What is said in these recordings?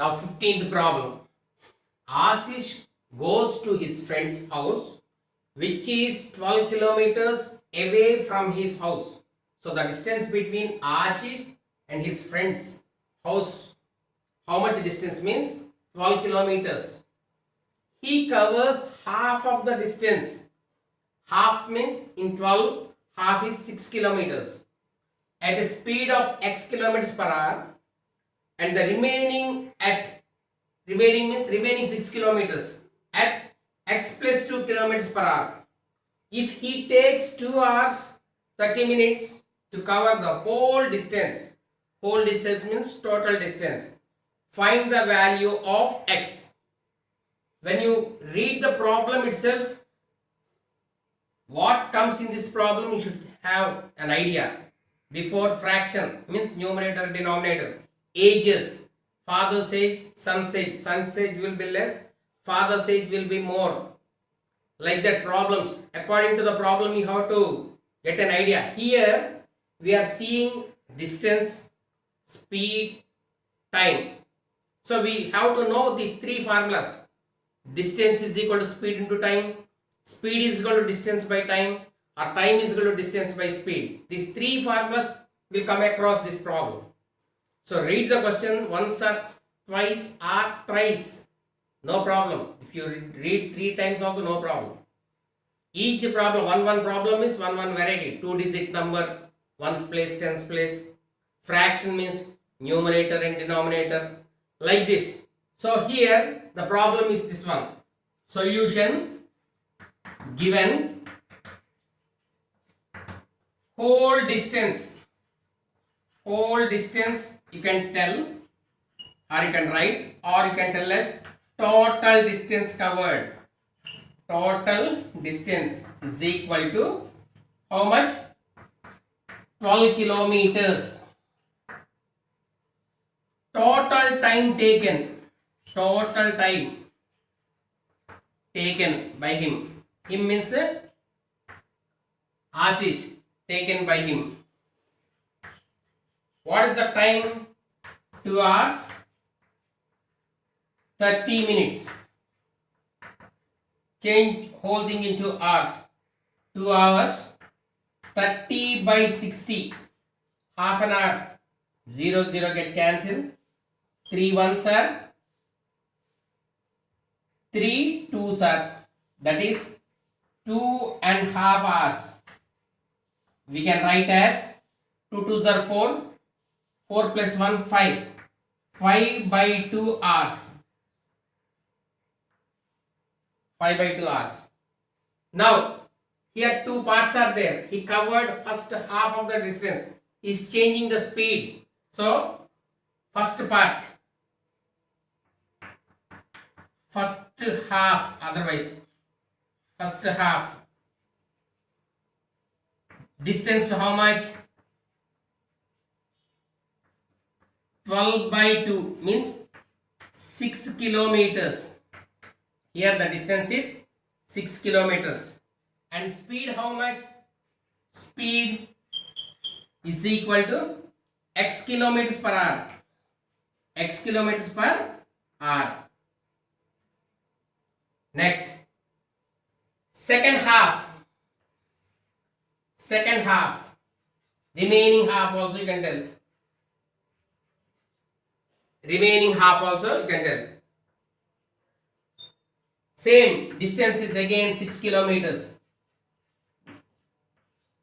Now 15th problem. Ashish goes to his friend's house which is 12 kilometers away from his house. So the distance between Ashish and his friend's house, how much distance means 12 kilometers. He covers half of the distance. Half means in 12, half is 6 kilometers at a speed of x kilometers per hour, and the remaining means remaining 6 kilometers at x plus 2 kilometers per hour. If he takes 2 hours 30 minutes to cover the whole distance means total distance, find the value of x. When you read the problem itself, what comes in this problem, you should have an idea. Before fraction means numerator, denominator, ages, father's age, son's age will be less, father's age will be more. Like that problems, according to the problem you have to get an idea. Here we are seeing distance, speed, time. So we have to know these three formulas. Distance is equal to speed into time, speed is equal to distance by time, or time is equal to distance by speed. These three formulas will come across this problem. So read the question once or twice or thrice, no problem. If you read 3 times also, no problem. Each problem, one problem is one variety, 2-digit number, ones place, tens place. Fraction means numerator and denominator, like this. So here the problem is this one. Solution: given whole distance you can tell, or you can write, or you can tell us total distance covered. Total distance is equal to how much? 12 kilometers. Total time taken by him. Him means Ashish, taken by him. What is the time? 2 hours 30 minutes. Change whole thing into hours. 2 hours 30 by 60. Half an hour. 0 get cancelled. 3 ones are 3 twos are, that is 2.5 hours. We can write as 2 twos are 4, 4 plus 1 5, 5 by 2 hours. 5 by 2 hours. Now here two parts are there. He covered first half of the distance. He is changing the speed. So first part, first half, otherwise first half. Distance to how much? 12 by 2 means 6 kilometers. Here the distance is 6 kilometers. And speed how much? Speed is equal to x kilometers per hour. X kilometers per hour. Next, second half. Remaining half also you can tell. Same distance is again 6 kilometers.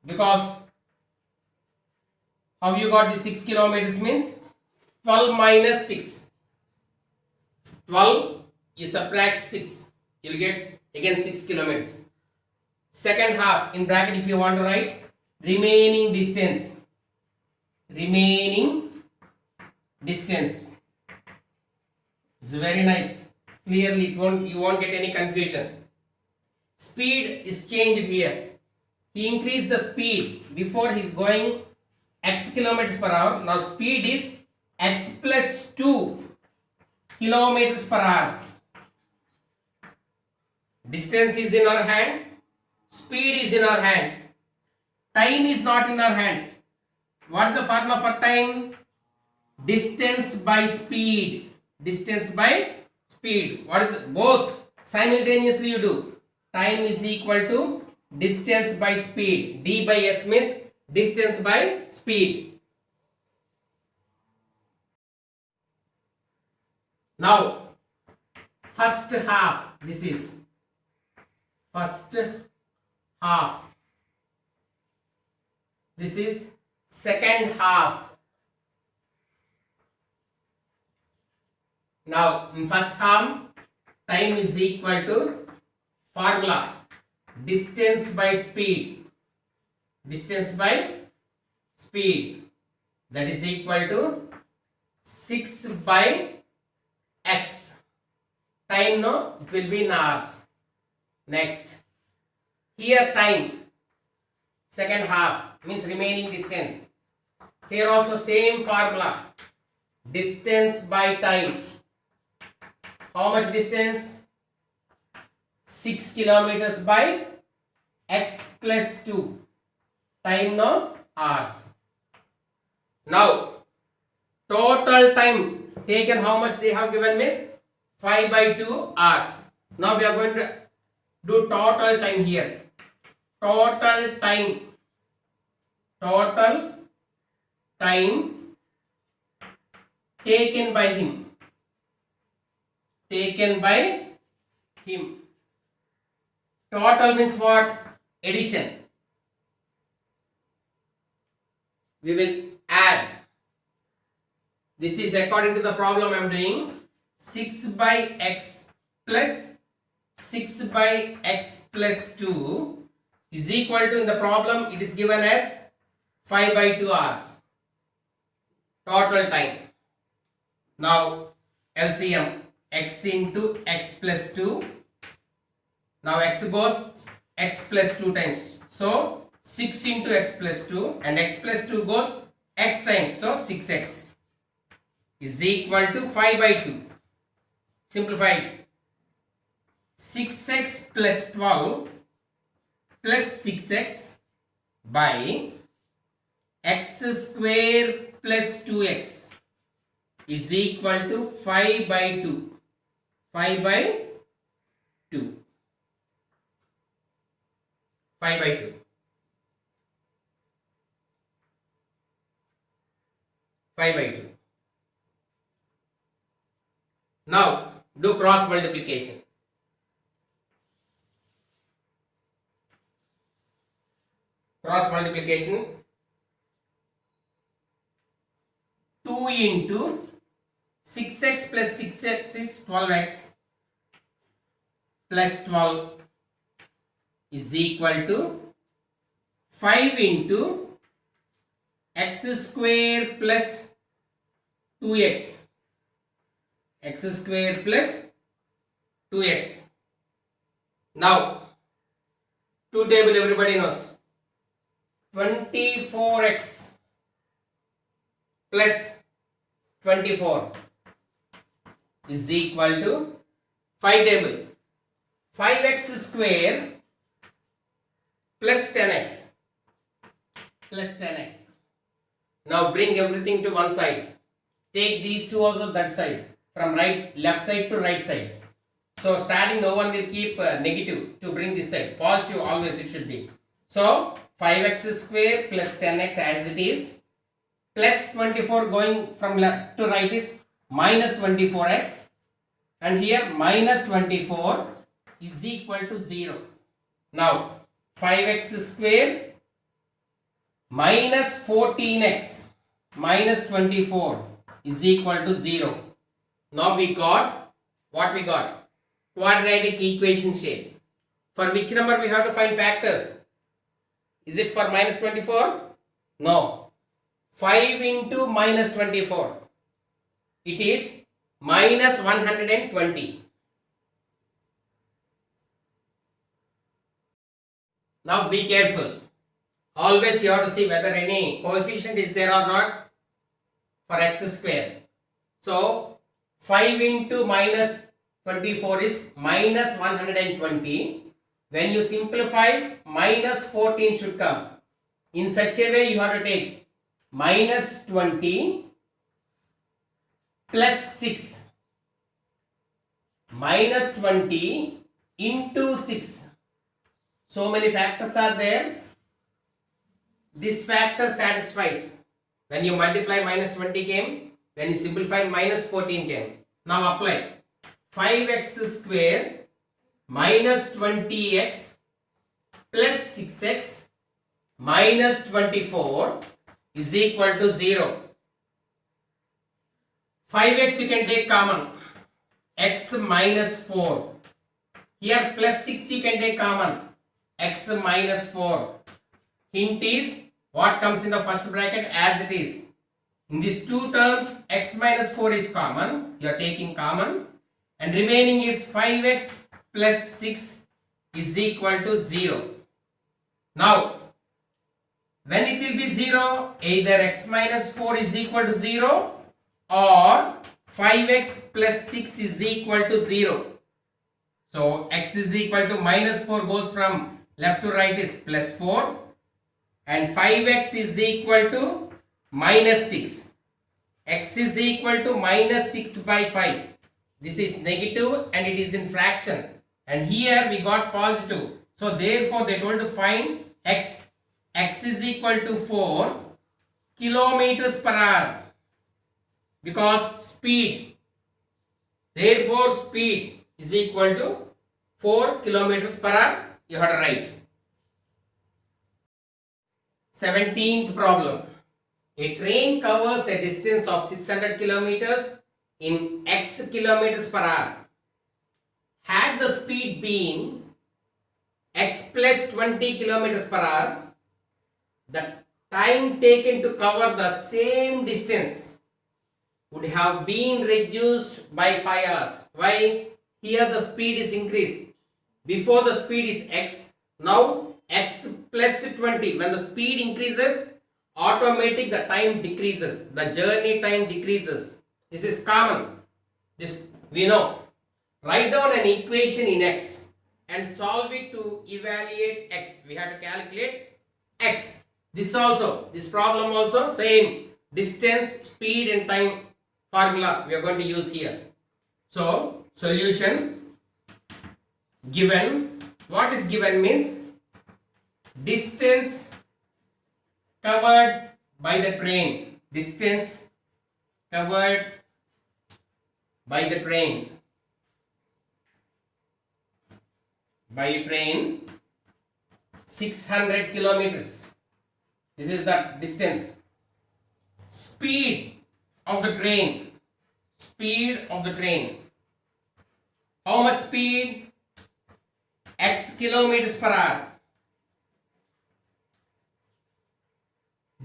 Because how you got the 6 kilometers means 12 minus 6. 12 you subtract 6. You will get again 6 kilometers. Second half in bracket, if you want to write remaining distance. It's very nice. Clearly you won't get any confusion. Speed is changed here. He increased the speed. Before he is going x kilometers per hour. Now speed is x plus 2 kilometers per hour. Distance is in our hand, speed is in our hands, time is not in our hands. What is the formula for time? Distance by speed. distance by speed. What is it? Both simultaneously you do. Time is equal to distance by speed. D by S means distance by speed. Now, first half, this is first half. This is second half. Now, in first half, time is equal to formula distance by speed. Distance by speed, that is equal to 6 by x. Time, no, it will be in hours. Next, here time, second half means remaining distance. Here also same formula, distance by time. How much distance? 6 kilometers by x plus 2. Time, no, hours. Now, total time taken, how much they have given is 5 by 2 hours. Now we are going to do total time here. Total time taken by him. Total means what? Addition. We will add. This is according to the problem I am doing. 6 by x plus 6 by x plus 2 is equal to, in the problem it is given as 5 by 2 hours. Total time. Now LCM, x into x plus 2. Now x goes x plus 2 times. So 6 into x plus 2 and x plus 2 goes x times. So 6x is equal to 5 by 2. Simplify it. 6x plus 12 plus 6x by x square plus 2x is equal to 5 by 2. 5 by 2. 5 by 2. 5 by 2. Now do cross multiplication. Cross multiplication. 2 into 6x plus 6x is 12x plus 12 is equal to 5 into x square plus 2x. X square plus 2x. Now, two table everybody knows. 24x plus 24 is equal to 5 table. 5x square plus 10x. Plus 10x. Now bring everything to one side. Take these two also that side. From left side to right side. So starting no one will keep negative to bring this side. Positive always it should be. So 5x square plus 10x as it is. Plus 24 going from left to right is minus 24x. And here minus 24 is equal to 0. Now 5x square minus 14x minus 24 is equal to 0. Now we got what we got? Quadratic equation shape. For which number we have to find factors? Is it for minus 24? No. 5 into minus 24. It is minus 120. Now be careful. Always you have to see whether any coefficient is there or not for x square. So 5 into minus 24 is minus 120. When you simplify, minus 14 should come. In such a way you have to take minus 20 plus 6 minus 20 into 6. So many factors are there. This factor satisfies. When you multiply minus 20 came, when you simplify minus 14 came. Now apply. 5x square minus 20x plus 6x minus 24 is equal to 0. 5x you can take common. X minus 4. Here plus 6 you can take common. X minus 4. Hint is what comes in the first bracket as it is. In these two terms, x minus 4 is common. You are taking common. And remaining is 5x plus 6 is equal to 0. Now, when it will be 0, either x minus 4 is equal to 0 or 5x plus 6 is equal to 0. So, x is equal to minus 4 goes from left to right is plus 4 and 5x is equal to minus 6. X is equal to minus 6 by 5. This is negative and it is in fraction. And here we got positive. So therefore they told to find x. X is equal to 4 kilometers per hour. Because speed. Therefore speed is equal to 4 kilometers per hour. You have to write. 17th problem. A train covers a distance of 600 kilometers in x kilometers per hour. Had the speed been x plus 20 kilometers per hour, the time taken to cover the same distance would have been reduced by 5 hours. Why? Here the speed is increased. Before the speed is x, now x plus 20. When the speed increases, automatic the time decreases. The journey time decreases. This is common. This we know. Write down an equation in x and solve it to evaluate x. We have to calculate x. This problem also same. Distance, speed and time formula we are going to use here. So solution given. What is given means distance covered by the train. Distance covered by the train. By train 600 kilometers. This is the distance. Speed of the train. Speed of the train. How much speed? X kilometers per hour.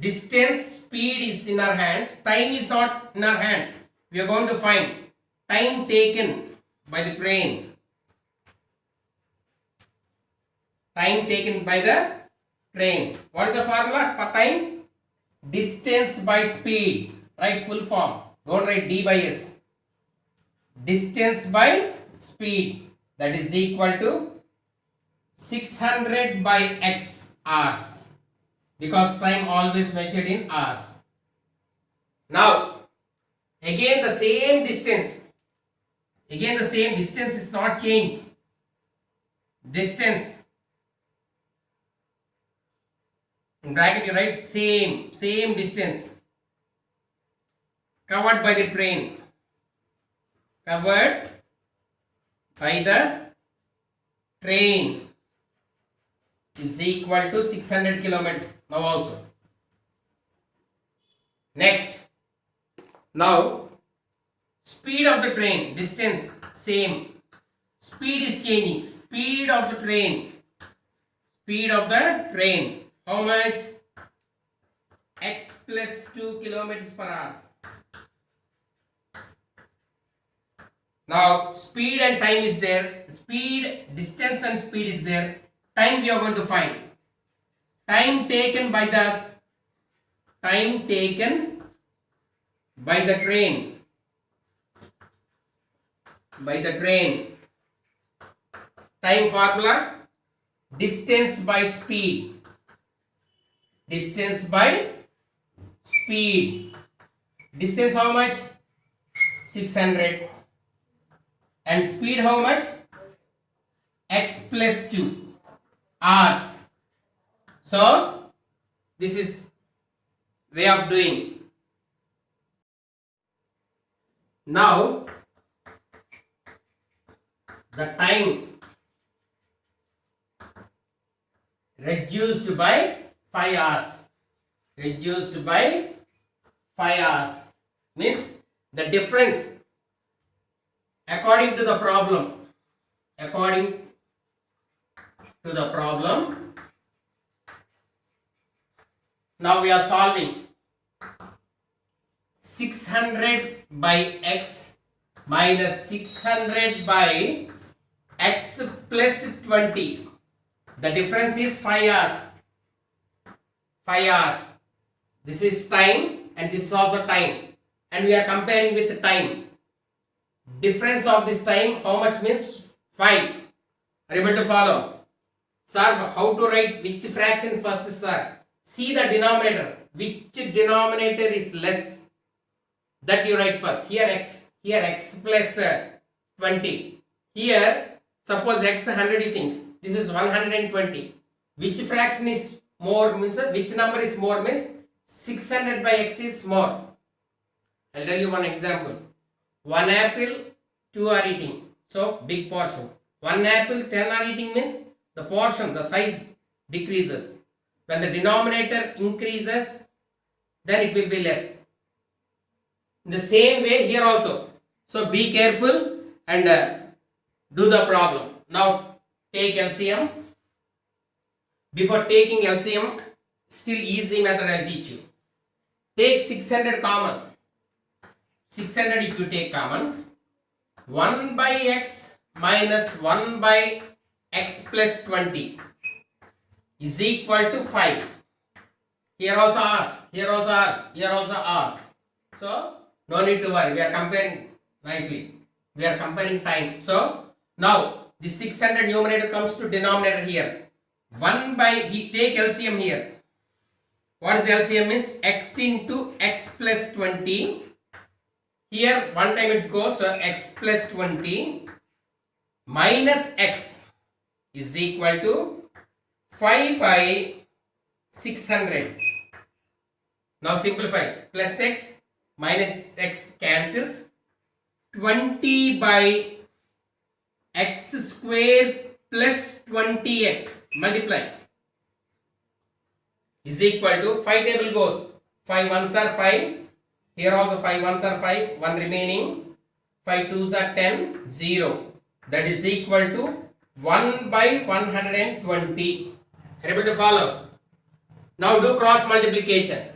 Distance, speed is in our hands. Time is not in our hands. We are going to find time taken by the train. Time taken by the train. What is the formula for time? Distance by speed. Write full form. Don't write D by S. Distance by speed. That is equal to 600 by x hours. Because time always measured in hours. Now, again the same distance. Again the same distance is not changed. Distance. In bracket you write same distance. Covered by the train. Covered by the train is equal to 600 kilometers. Now also. Next. Now speed of the train, distance same. Speed is changing. Speed of the train. Speed of the train. How much? X plus 2 kilometers per hour. Now speed and time is there. Speed, distance and speed is there. Time we are going to find. Time taken by the train. By the train. Time formula. Distance by speed. Distance by speed. Distance how much? 600. And speed how much? X plus 2 hours. So this is way of doing. Now the time reduced by 5 hours. Reduced by 5 hours means the difference according to the problem. According to the problem, now we are solving 600 by x minus 600 by x plus 20. The difference is 5 hours. 5 hours. This is time and this is also time. And we are comparing with the time. Difference of this time, how much means 5. Are you able to follow? Sir, how to write which fraction first, sir? See the denominator. Which denominator is less? That you write first. Here x plus 20. Here, suppose x 100 you think. This is 120. Which fraction is more means, which number is more means 600 by x is more. I'll tell you one example. 1 apple, 2 are eating. So, big portion. 1 apple, 10 are eating means the portion, the size decreases. When the denominator increases, then it will be less. In the same way here also. So, be careful and do the problem. Now, take LCM. Before taking LCM, still easy method I will teach you. Take 600 common. 600 if you take common. 1 by x minus 1 by x plus 20 is equal to 5. Here also ours. Here also ours. Here also ours. So, no need to worry. We are comparing nicely. We are comparing time. So, now the 600 numerator comes to denominator here. 1 by, take LCM here. What is LCM means? X into x plus 20. Here one time it goes, so x plus 20 minus x is equal to 5 by 600. Now simplify. Plus x minus x cancels. 20 by x square plus 20x multiply is equal to 5 table goes 5 ones are 5, here also 5 ones are 5, 1 remaining, 5 twos are 10, 0, that is equal to 1 by 120. Are you able to follow? Now do cross multiplication.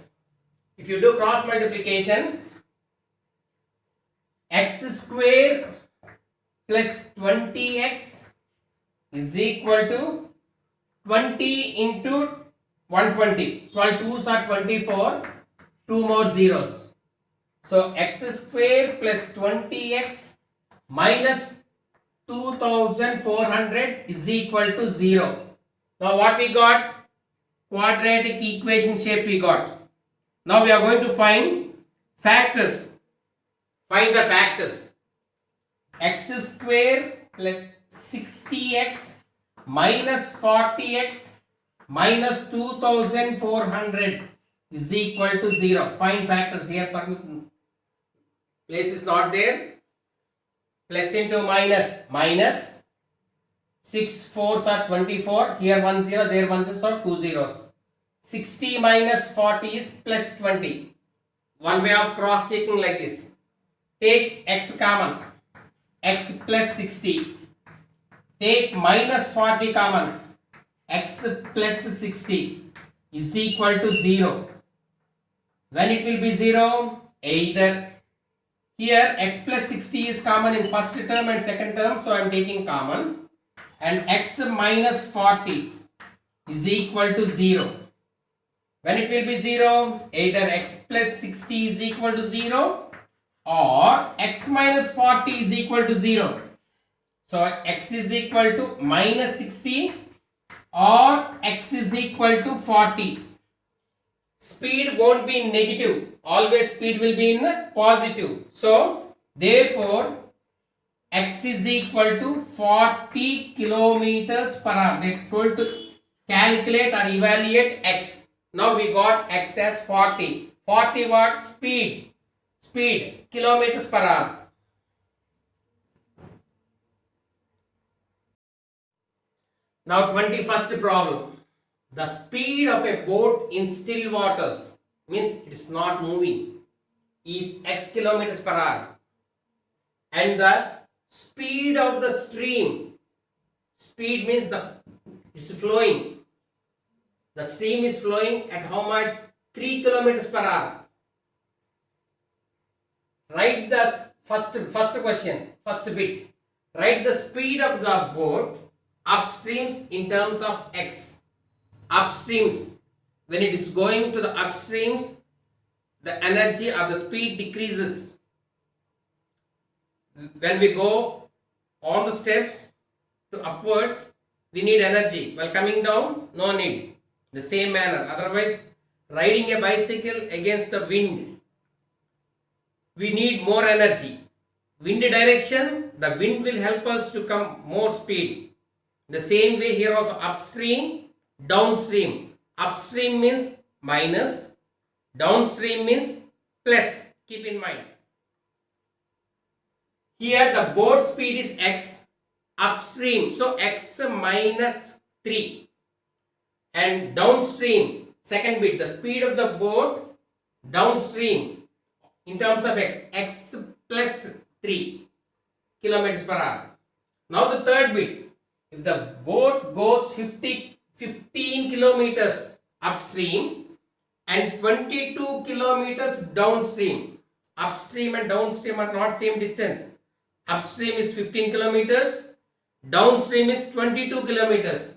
If you do cross multiplication, x square plus 20x is equal to 20 into 120. 12 twos are 24, 2 more zeros. So x square plus 20x minus 2400 is equal to 0. Now what we got? Quadratic equation shape we got. Now we are going to find factors. Find the factors. X square plus 60x minus 40x minus 2400 is equal to 0. Find factors here. For me, place is not there. Plus into minus. Minus 6 fours are 24. Here 1 0, there 1 0, so 2 zeros. 60 minus 40 is plus 20. One way of cross checking like this. Take x common. X plus 60. Take minus 40 common. X plus 60 is equal to 0. When it will be 0? Either here x plus 60 is common in first term and second term, so I am taking common, and x minus 40 is equal to 0. When it will be 0? Either x plus 60 is equal to 0 or x minus 40 is equal to 0. So x is equal to minus 60 or x is equal to 40. Speed won't be negative. Always speed will be in positive. So therefore x is equal to 40 kilometers per hour. They told to calculate or evaluate x. Now we got x as 40. 40 what? Speed. Speed. Kilometers per hour. Now 21st problem. The speed of a boat in still waters, means it is not moving, is x kilometers per hour. And the speed of the stream, speed means it's flowing. The stream is flowing at how much? 3 kilometers per hour. Write the first question, first bit. Write the speed of the boat upstreams in terms of x. Upstreams, when it is going to the upstreams, the energy or the speed decreases. When we go on the steps to upwards, we need energy. While coming down, no need. The same manner. Otherwise, riding a bicycle against the wind, we need more energy. Wind direction, the wind will help us to come more speed. The same way here also, upstream, downstream. Upstream means minus, downstream means plus. Keep in mind. Here the boat speed is x, upstream, so x minus 3. And downstream, second bit, the speed of the boat downstream in terms of x plus 3 kilometers per hour. Now the third bit, if the boat goes 15 kilometers upstream and 22 kilometers downstream. Upstream and downstream are not same distance. Upstream is 15 kilometers, downstream is 22 kilometers.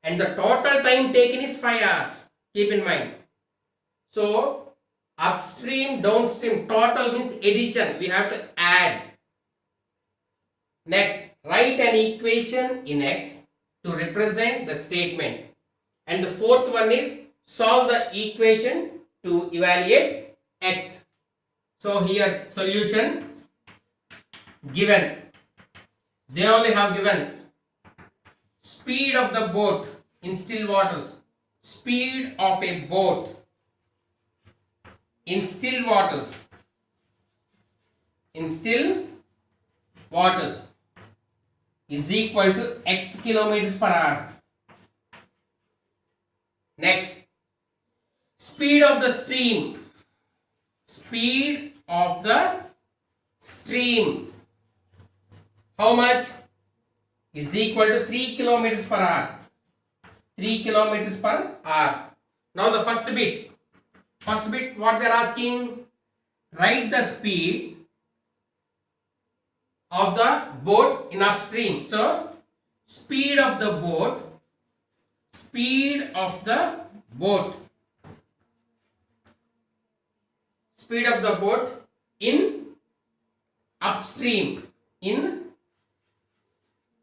And the total time taken is 5 hours. Keep in mind. So, upstream, downstream, total means addition. We have to add. Next, write an equation in x to represent the statement. And the fourth one is solve the equation to evaluate x. So here solution given. They only have given speed of the boat in still waters. Speed of a boat in still waters. In still waters is equal to x kilometers per hour. Next, speed of the stream. Speed of the stream. How much? Is equal to 3 kilometers per hour. 3 kilometers per hour. Now the first bit. First bit, what they are asking? Write the speed of the boat in upstream. So, speed of the boat. Speed of the boat. Speed of the boat in upstream. In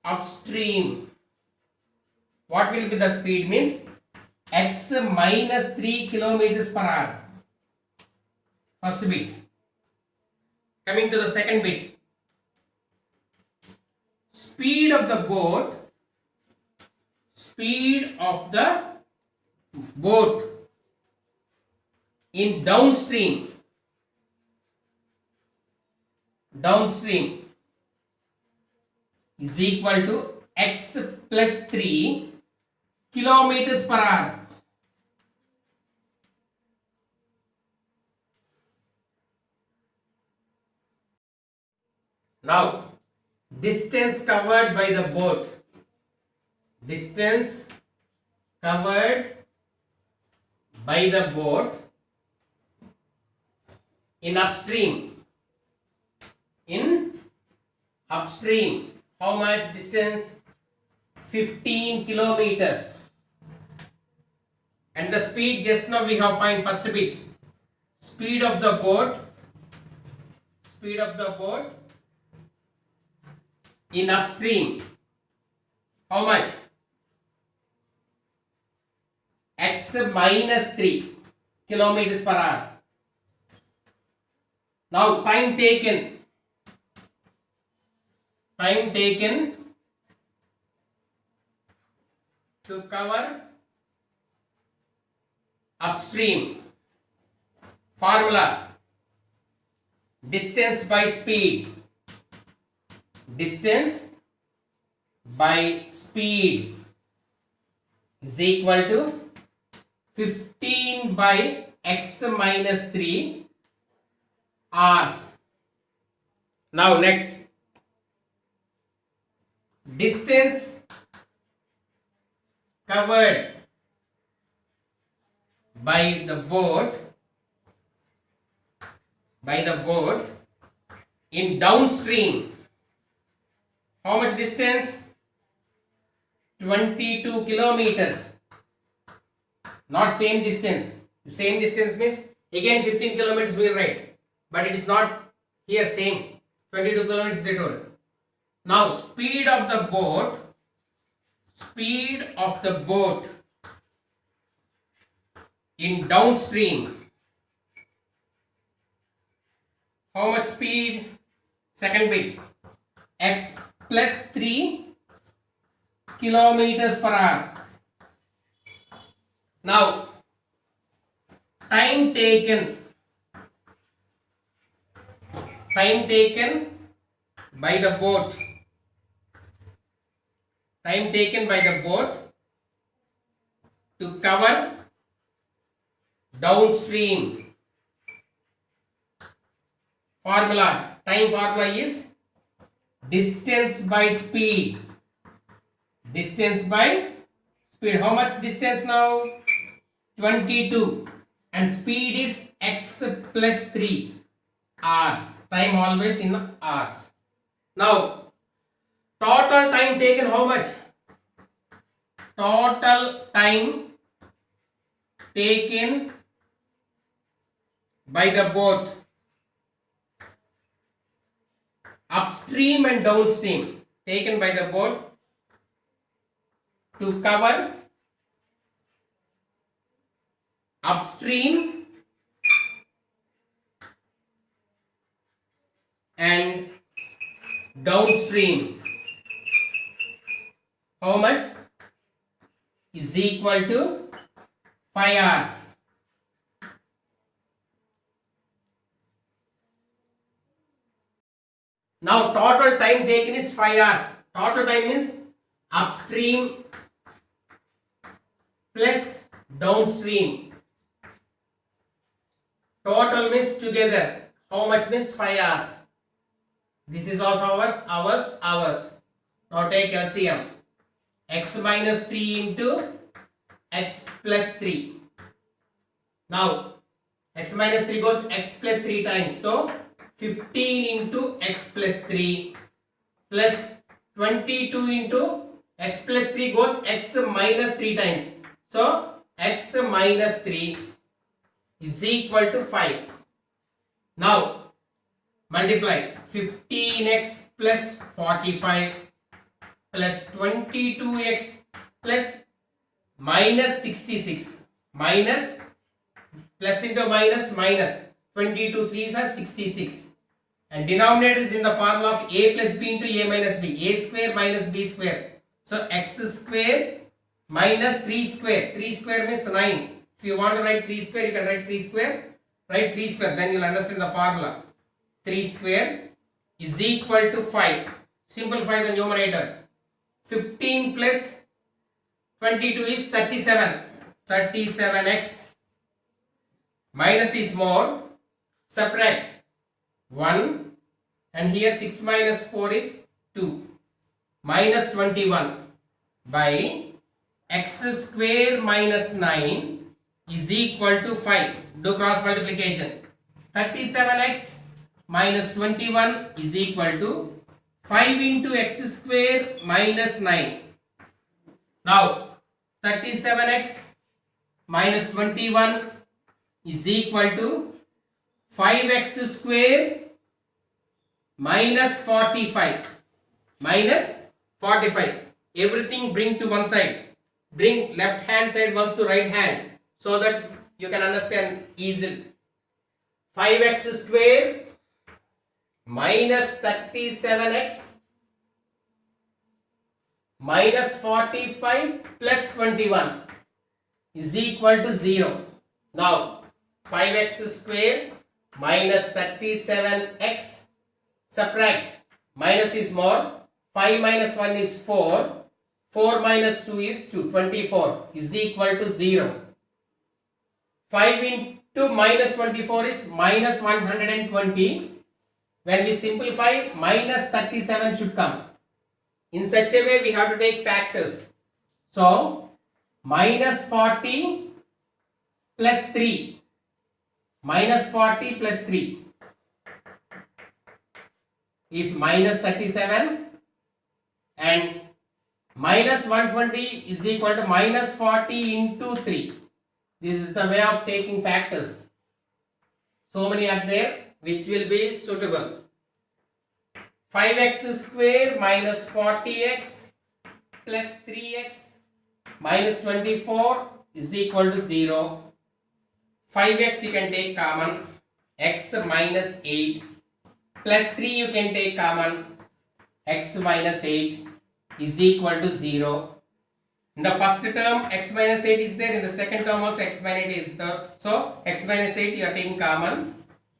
upstream. What will be the speed? Means x minus 3 kilometers per hour. First bit. Coming to the second bit. Speed of the boat. Speed of the boat in downstream. Downstream is equal to x plus 3 kilometers per hour. Now, distance covered by the boat. Distance covered by the boat in upstream. In upstream, how much distance? 15 kilometers. And the speed, just now we have find first bit. Speed of the boat. Speed of the boat in upstream. How much? X minus 3 kilometers per hour. Now time taken. time taken to cover upstream. Formula: distance by speed. Distance by speed is equal to 15 by x minus 3 hours. Now next, distance covered by the boat in downstream. How much distance? 22 kilometers. Not same distance. Same distance means again 15 kilometers we will write, but it is not here same. 22 kilometers they told. Now speed of the boat in downstream. How much speed? Second bit, x plus 3 kilometers per hour. Now time taken by the boat to cover downstream. Time formula is distance by speed. How much distance now? 22, and speed is x plus 3 hours. Time always in hours. Now total time taken, how much? Total time taken by the boat upstream and downstream, taken by the boat to cover upstream and downstream. How much? Is equal to 5 hours. Now total time taken is 5 hours. Total time is upstream plus downstream. Total means together. How much means 5 hours. This is also hours. Now take LCM. X minus 3 into x plus 3. Now x minus 3 goes x plus 3 times. So 15 into x plus 3 plus 22 into x plus 3 goes x minus 3 times. So x minus 3 is equal to 5. Now multiply 15x plus 45 plus 22x plus minus 66. Minus plus into minus 22 3s are 66. And denominator is in the formula of a plus b into a minus b. A square minus b square. So x square minus 3 square. 3 square means 9. If you want to write 3 square, you can write 3 square. Write 3 square, then you will understand the formula. 3 square is equal to 5. Simplify the numerator. 15 plus 22 is 37. 37x. Minus is more. Subtract 1. And here 6 minus 4 is 2. Minus 21 by x square minus 9 is equal to 5. Do cross multiplication. 37x minus 21 is equal to 5 into x square minus 9. Now 37x minus 21 is equal to 5x square minus 45. Minus 45. Everything bring to one side. Bring left hand side once to right hand, so that you can understand easily. 5x square minus 37x minus 45 plus 21 is equal to 0. Now 5x square minus 37x, subtract, minus is more, 5 minus 1 is 4, 4 minus 2 is 2, 24 is equal to 0. 5 into minus 24 is minus 120. When we simplify, minus 37 should come. In such a way, we have to take factors. So, minus 40 plus 3. Minus 40 plus 3 is minus 37, and minus 120 is equal to minus 40 into 3. This is the way of taking factors. So many are there which will be suitable. 5x square minus 40x plus 3x minus 24 is equal to 0. 5x you can take common, x minus 8 plus 3 you can take common, x minus 8 is equal to 0. In the first term x minus 8 is there, in the second term also x minus 8 is there. So x minus 8 you are taking common,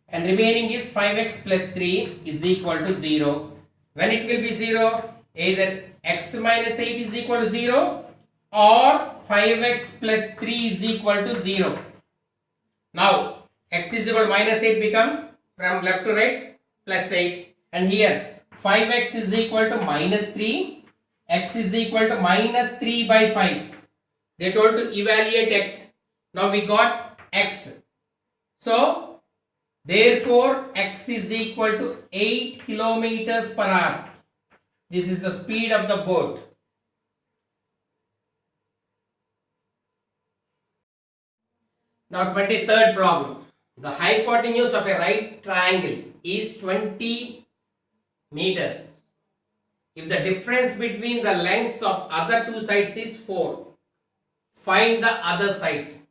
and remaining is 5x plus 3 is equal to 0. When it will be 0, either x minus 8 is equal to 0 or 5x plus 3 is equal to 0. Now x is equal to minus 8 becomes from left to right plus 8, and here 5x is equal to minus 3, x is equal to minus 3 by 5. They told to evaluate x. Now we got x. So therefore x is equal to 8 kilometers per hour. This is the speed of the boat. Now 23rd problem. The hypotenuse of a right triangle is 20 meters. If the difference between the lengths of other two sides is 4, find the other sides.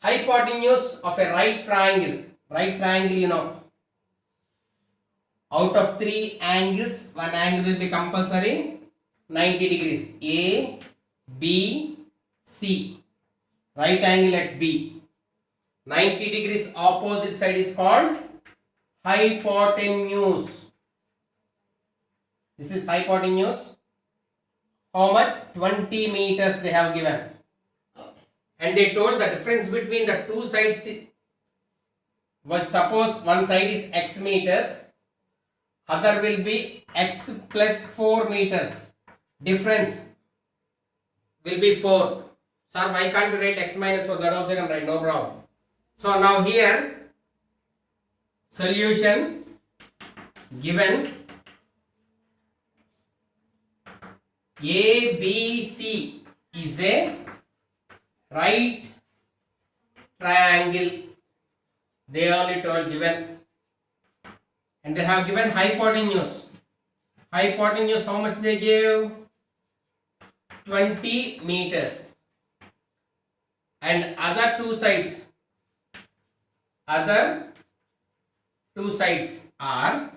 Hypotenuse of a right triangle. Right triangle, you know. Out of 3 angles, one angle will be compulsory 90 degrees. A, B, C. Right angle at B. 90 degrees opposite side is called hypotenuse. This is hypotenuse. How much? 20 meters they have given. And they told the difference between the two sides was, suppose one side is x meters, other will be x plus 4 meters. Difference will be 4. Sir, why can't you write x minus 4? That also you can write, no problem. So now here, solution given ABC is a right triangle. They only told given, and they have given hypotenuse. Hypotenuse, how much they gave? 20 meters. And other two sides are,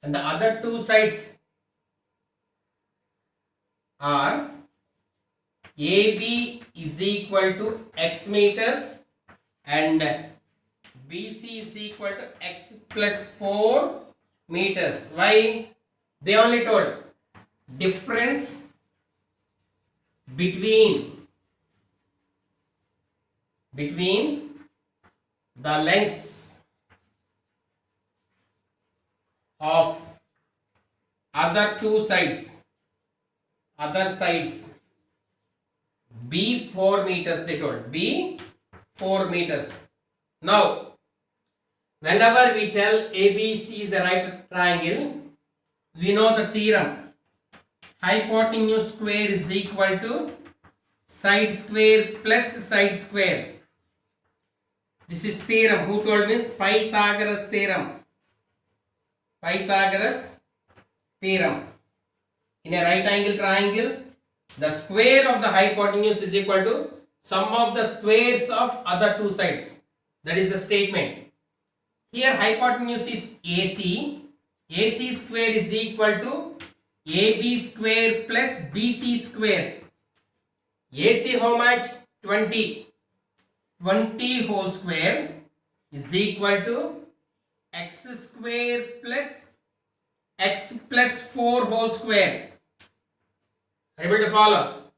and the other two sides are AB is equal to x meters and BC is equal to x plus 4 meters. Why? They only told difference between the lengths of other sides, B 4 meters they told, B 4 meters. Now whenever we tell ABC is a right triangle, we know the theorem, hypotenuse square is equal to side square plus side square. This is theorem. Who told me? Pythagoras theorem. Pythagoras theorem. In a right angle triangle, the square of the hypotenuse is equal to sum of the squares of other two sides. That is the statement. Here hypotenuse is AC AC square is equal to AB square plus BC square. AC how much? 20. 20 whole square is equal to x square plus x plus 4 whole square. Are you able to follow?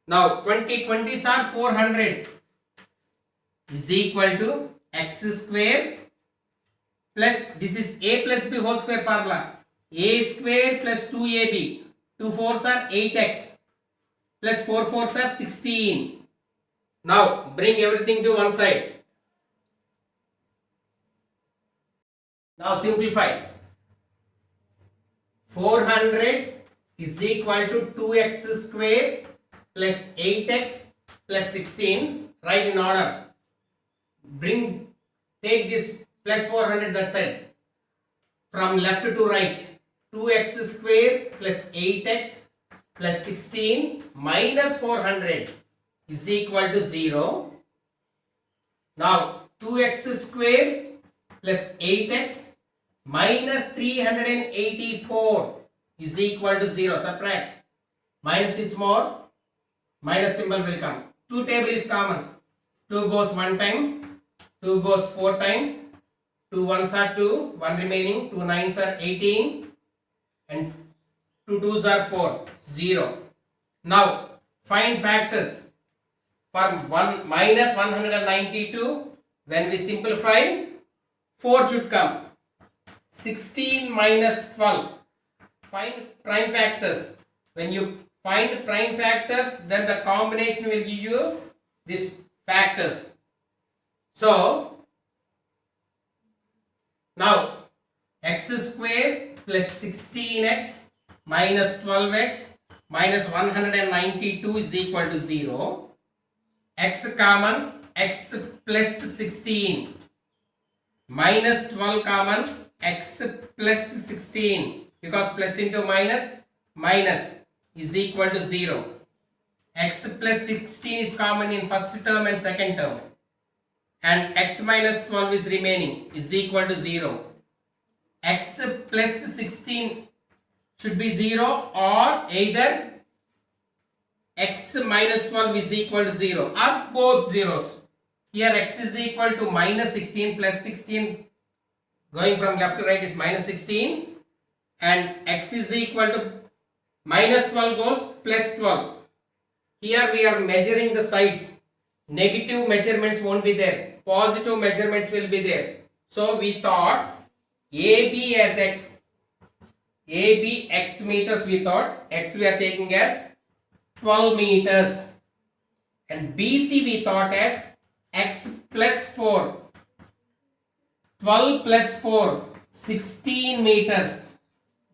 Now 20s are 400 is equal to x square plus, this is a plus b whole square formula, a square plus 2ab, 2 4s are 8x plus 4 4s are 16. Now bring everything to one side. Now simplify. 400 is equal to 2x square plus 8x plus 16. Write in order. Take this plus 400 that side. From left to right. 2x square plus 8x plus 16 minus 400 is equal to 0. Now 2x square plus 8x minus 384 is equal to 0. Subtract. Minus is more. Minus symbol will come. 2 table is common. 2 goes 1 time. 2 goes 4 times. 2 ones are 2. 1 remaining. 2 nines are 18. And 2 twos are 4. 0. Now find factors. For 1 minus 192, when we simplify, 4 should come. 16 minus 12. Find prime factors. When you find prime factors, then the combination will give you these factors. So, now x square plus 16x minus 12x minus 192 is equal to 0. X common, x plus 16 minus 12 common, x plus 16, because plus into minus is equal to 0. X plus 16 is common in first term and second term, and x minus 12 is remaining, is equal to 0. X plus 16 should be 0, or either x minus 12 is equal to 0, or both zeros. Here x is equal to minus 16 plus 16, going from left to right is minus 16, and x is equal to minus 12 goes plus 12. Here we are measuring the sides. Negative measurements won't be there. Positive measurements will be there. So we thought AB as x. AB x meters we thought. X we are taking as 12 meters. And BC we thought as x plus 4. 12 plus 4. 16 meters.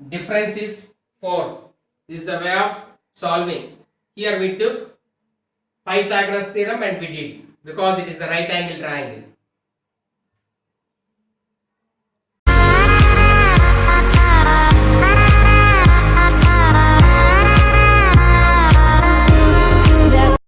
Difference is 4. This is a way of solving. Here we took Pythagoras theorem and we did, because it is a right angle triangle.